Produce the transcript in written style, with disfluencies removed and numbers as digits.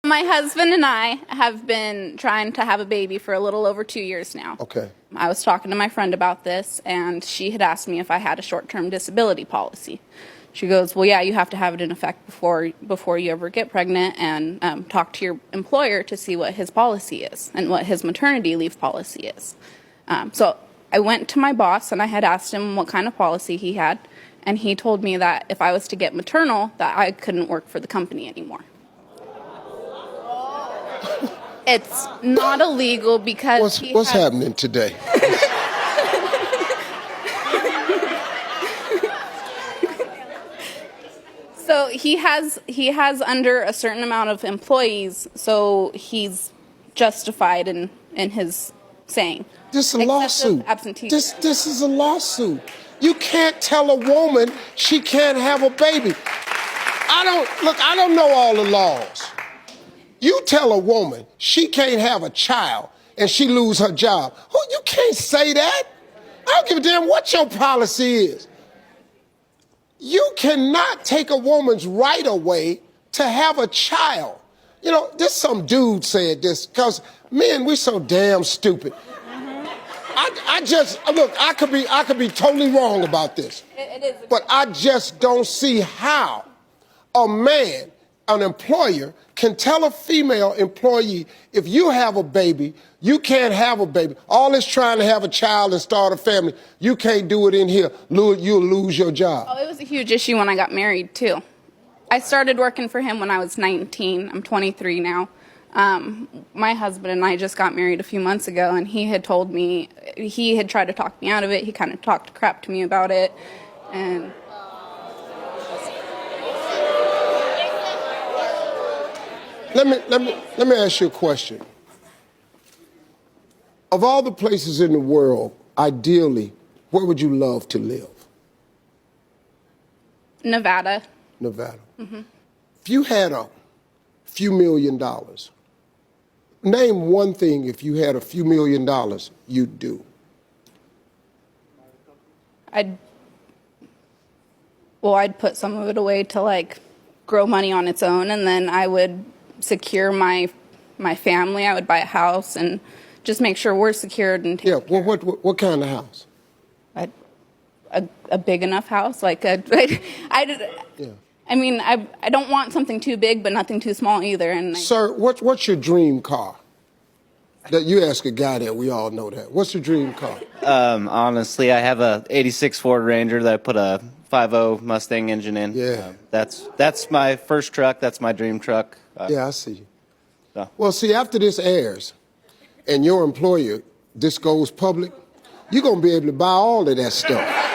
My husband and I have been trying to have a baby for a little over 2 years now. Okay. I was talking to my friend about this, and she had asked me if I had a short-term disability policy. She goes, well, yeah, you have to have it in effect before you ever get pregnant, and talk to your employer to see what his policy is and what his maternity leave policy is. So I went to my boss, and I had asked him what kind of policy he had, and he told me that if I was to get maternal, that I couldn't work for the company anymore. It's not illegal because what's happening today? So he has under a certain amount of employees, so he's justified in his saying. This is a lawsuit. Absenteeism. This is a lawsuit. You can't tell a woman she can't have a baby. I don't know all the laws. You tell a woman she can't have a child and she lose her job. Oh, you can't say that. I don't give a damn what your policy is. You cannot take a woman's right away to have a child. You know, this some dude said this, because men, we're so damn stupid. I could be totally wrong about this. It is. But I just don't see how a man, an employer, can tell a female employee, if you have a baby, you can't have a baby. All this trying to have a child and start a family, you can't do it in here. You'll lose your job. Oh, it was a huge issue when I got married, too. I started working for him when I was 19. I'm 23 now. My husband and I just got married a few months ago, and he had told me, he had tried to talk me out of it. He kind of talked crap to me about it. And let me ask you a question. Of all the places in the world, ideally, where would you love to live? Nevada. Nevada. Mm-hmm. If you had a few $1 million, name one thing, if you had a few $1 million, you'd do. I'd put some of it away to, like, grow money on its own, and then I would secure my family. I would buy a house and just make sure we're secured and taken care of. What kind of house? A big enough house, like I mean, I don't want something too big, but nothing too small either. And Sir, what's your dream car? That you ask a guy that, we all know that. What's your dream car? Honestly, I have a '86 Ford Ranger that I put a 5.0 Mustang engine in. Yeah. That's my first truck. That's my dream truck. Yeah, I see you. Well, see, after this airs and your employer, this goes public, you're going to be able to buy all of that stuff.